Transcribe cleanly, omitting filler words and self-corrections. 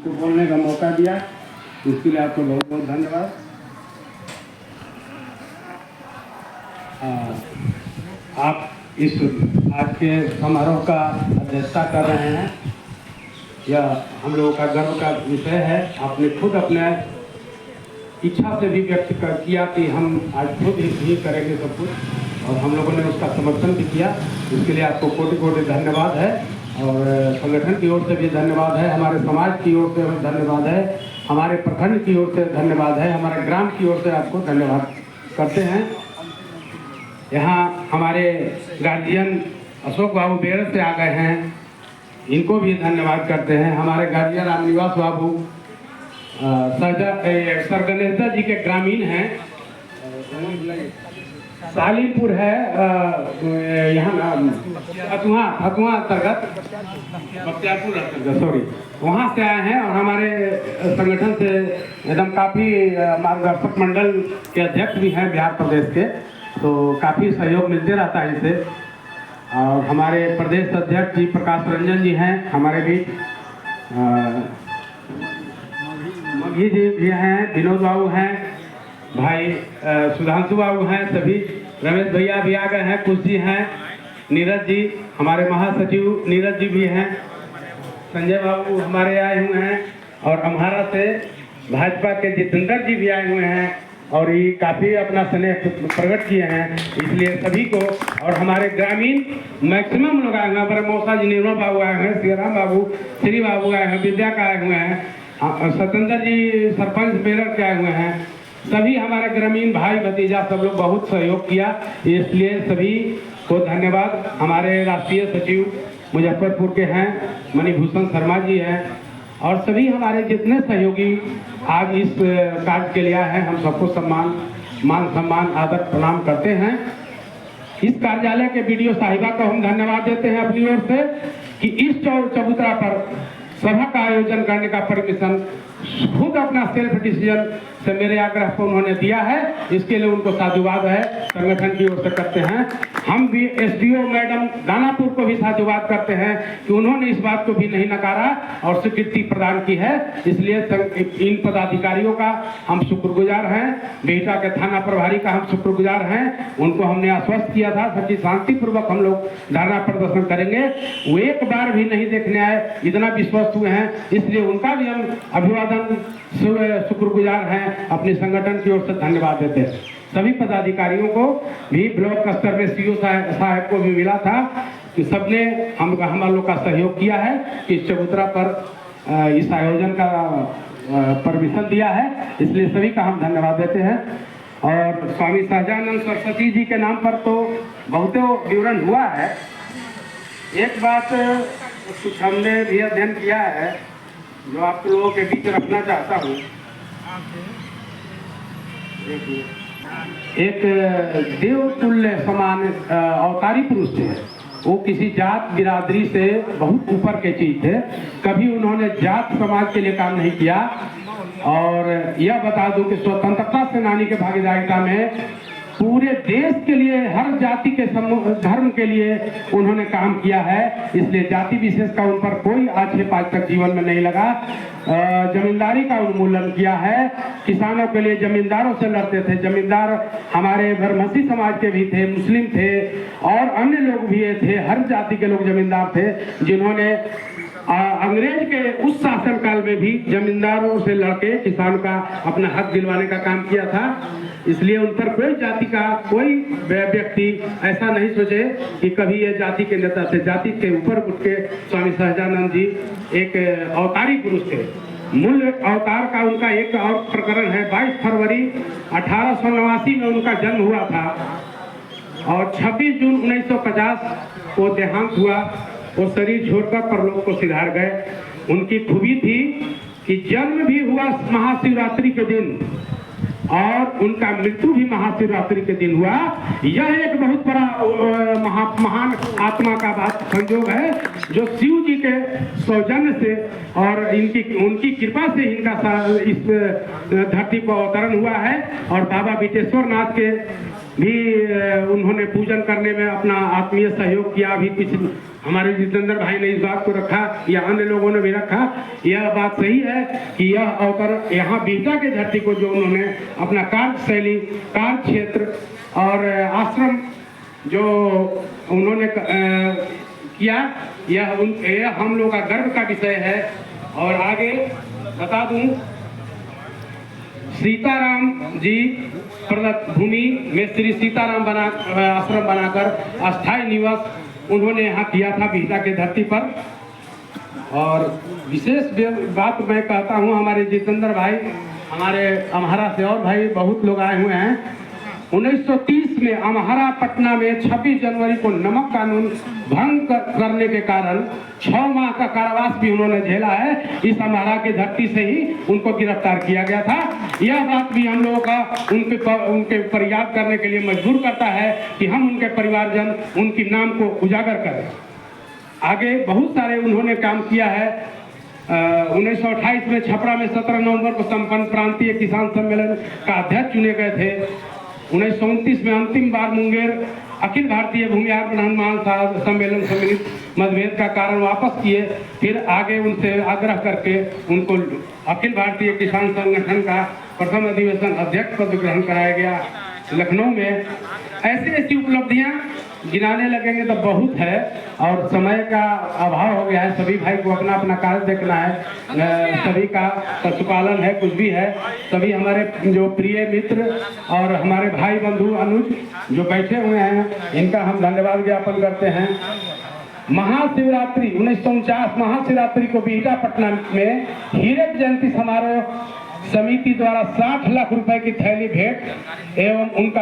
को बोलने का मौका दिया, इसके लिए आपको बहुत बहुत धन्यवाद। आप इस आज के समारोह का अध्यक्षता कर रहे हैं, यह हम लोगों का गर्व का विषय है। आपने खुद अपने इच्छा से भी व्यक्त किया कि हम आज खुद ही करेंगे सब कुछ, और हम लोगों ने उसका समर्थन भी किया। इसके लिए आपको कोटि कोटि धन्यवाद है, और संगठन की ओर से भी धन्यवाद है, हमारे समाज की ओर से धन्यवाद है, हमारे प्रखंड की ओर से धन्यवाद है, हमारे ग्राम की ओर से आपको धन्यवाद करते हैं। यहाँ हमारे गार्जियन अशोक बाबू बेरस से आ गए हैं, इनको भी धन्यवाद करते हैं। हमारे गार्जियन रामनिवास बाबू सर गणेश जी के ग्रामीण हैं, सालीपुर है यहाँ फतुआ अंतर्गत बख्तियारपुर अंतर्गत सॉरी, वहाँ से आए हैं। और हमारे संगठन से एकदम काफ़ी मार्गदर्शक मंडल के अध्यक्ष भी हैं बिहार प्रदेश के, तो काफ़ी सहयोग मिलते रहता है इनसे। और हमारे प्रदेश अध्यक्ष जी प्रकाश रंजन जी हैं हमारे बीच, मघी जी भी हैं, विनोद बाबू हैं, भाई सुधांशु बाबू हैं, सभी रमेश भैया भी आ गए हैं, कुछ जी हैं, नीरज जी हमारे महासचिव नीरज जी भी हैं, संजय बाबू हमारे आए हुए हैं, और अम्हारा से भाजपा के जितेंद्र जी भी आए हुए हैं, और ये काफ़ी अपना स्नेह प्रकट किए हैं। इसलिए सभी को, और हमारे ग्रामीण मैक्सिमम लोग आए हुए हैं, हमारे मौसा जी निर्मल बाबू आए हुए हैं, श्रीराम बाबू श्री बाबू आए हैं, विद्या का आए हुए हैं, सत्येंद्र जी सरपंच बेरर के आए हुए हैं, सभी हमारे ग्रामीण भाई भतीजा सब लोग बहुत सहयोग किया, इसलिए सभी को धन्यवाद। हमारे राष्ट्रीय सचिव मुजफ्फरपुर के हैं मणिभूषण शर्मा जी हैं, और सभी हमारे जितने सहयोगी आज इस कार्य के लिए हैं, हम सबको मान सम्मान आदर प्रणाम करते हैं। इस कार्यालय के वीडियो साहिबा को हम धन्यवाद देते हैं अपनी ओर से कि इस चबूतरा पर सभा का आयोजन करने का परमिशन खुद अपना सेल्फ डिसीजन से मेरे आग्रह को उन्होंने दिया है, इसके लिए उनको साधुवाद है, संगठन की ओर से करते हैं। हम भी एसडीओ मैडम दानापुर को भी साधुवाद करते हैं कि उन्होंने इस बात को भी नहीं नकारा और स्वीकृति प्रदान की है, इसलिए इन पदाधिकारियों का हम शुक्रगुजार हैं, बेहटा के थाना प्रभारी का हम शुक्रगुजार हैं। उनको हमने आश्वस्त किया था सच्ची शांतिपूर्वक हम लोग धरना प्रदर्शन करेंगे, वो एक बार भी नहीं देखने आए, इतना विश्वस्त हुए हैं, इसलिए उनका भी हम अभिवादन शुक्रगुजार हैं, अपने संगठन की ओर से धन्यवाद देते हैं। सभी पदाधिकारियों को भी ब्लॉक स्तर में सीओ साहब को भी मिला था कि सबने हम लोग का सहयोग किया है कि इस चबूतरा पर इस आयोजन का परमिशन दिया है, इसलिए सभी का हम धन्यवाद देते हैं। और स्वामी सहजानंद सरस्वती जी के नाम पर तो बहुत विवरण हुआ है, एक बात कुछ हमने भी अध्ययन किया है जो आप लोगों के बीच रखना चाहता हूँ। एक देवतुल्य समान अवतारी पुरुष थे, वो किसी जात बिरादरी से बहुत ऊपर के चीज थे, कभी उन्होंने जात समाज के लिए काम नहीं किया। और यह बता दूं कि स्वतंत्रता सेनानी के भागीदारिता में पूरे देश के लिए हर जाति के धर्म के लिए उन्होंने काम किया है, इसलिए जाति विशेष का उन पर कोई आक्षेप आज तक जीवन में नहीं लगा। जमींदारी का उन्मूलन किया है, किसानों के लिए जमींदारों से लड़ते थे, जमींदार हमारे भरमसी समाज के भी थे, मुस्लिम थे और अन्य लोग भी थे, हर जाति के लोग जमींदार थे, जिन्होंने अंग्रेज के उस शासन काल में भी जमींदारों से लड़के किसान का अपना हक दिलवाने का काम किया था। इसलिए उन पर कोई जाति का कोई व्यक्ति ऐसा नहीं सोचे कि कभी ये जाति के नेता थे, जाति के ऊपर उठ के स्वामी सहजानंद जी एक अवतारी पुरुष थे। मूल अवतार का उनका एक और प्रकरण है, 22 फरवरी 1889 में उनका जन्म हुआ था और 26 जून 1950 को देहांत हुआ। वो शरीर छोड़कर परलोक को सिधार गए। उनकी खूबी थी कि जन्म भी हुआ महाशिवरात्रि के दिन और उनका मृत्यु भी महाशिवरात्रि के दिन हुआ। यह एक बहुत बड़ा महान आत्मा का बात संयोग है जो शिव जी के सौजन्य से और उनकी कृपा से इनका इस धरती पर अवतरण हुआ है। और बाबा विटेश्वर नाथ के भी उन्होंने पूजन करने में अपना आत्मीय सहयोग किया। अभी कुछ हमारे जितेंद्र भाई ने इस बात को रखा या अन्य लोगों ने भी रखा। यह बात सही है कि यह अवतर यहाँ बिहटा के धरती को जो उन्होंने अपना कार्यशैली, कार्य क्षेत्र और आश्रम जो उन्होंने किया, यह हम लोग का गर्व का विषय है। और आगे बता दूं, सीताराम जी प्रदत्त भूमि में श्री सीताराम आश्रम बनाकर अस्थायी निवास उन्होंने यहाँ किया था बिहटा के धरती पर। और विशेष बात मैं कहता हूँ, हमारे जितेंद्र भाई, हमारे अम्हारा से और भाई बहुत लोग आए हुए हैं। 1930 में अम्हारा पटना में 26 जनवरी को नमक कानून भंग करने के कारण 6 माह का कारावास भी उन्होंने झेला है। इस अम्हारा के धरती से ही उनको गिरफ्तार किया गया था। यह बात भी हम लोगों का उनके ऊपर याद करने के लिए मजबूर करता है कि हम उनके परिवारजन उनके नाम को उजागर करें। आगे बहुत सारे उन्होंने काम किया है। 1928 में छपरा में 17 नवंबर को संपन्न प्रांतीय किसान सम्मेलन का अध्यक्ष चुने गए थे। 1929 में अंतिम बार मुंगेर अखिल भारतीय भूमिहार प्रधान महान सम्मेलन सम्मिलित मतभेद का कारण वापस किए। फिर आगे उनसे आग्रह करके उनको अखिल भारतीय किसान संगठन का प्रथम अधिवेशन अध्यक्ष पद ग्रहण कराया गया लखनऊ में। ऐसी उपलब्धियां गिनाने लगेंगे तो बहुत है और समय का अभाव हो गया है। सभी भाई को अपना अपना कार्य देखना है। सभी का पशुपालन है, कुछ भी है। सभी हमारे जो प्रिय मित्र और हमारे भाई बंधु अनुज जो बैठे हुए हैं, इनका हम धन्यवाद ज्ञापन करते हैं। महाशिवरात्रि 1949 महाशिवरात्रि को बिहटा पटना में हीरक जयंती समारोह समिति द्वारा 60 लाख रुपए की थैली भेंट एवं उनका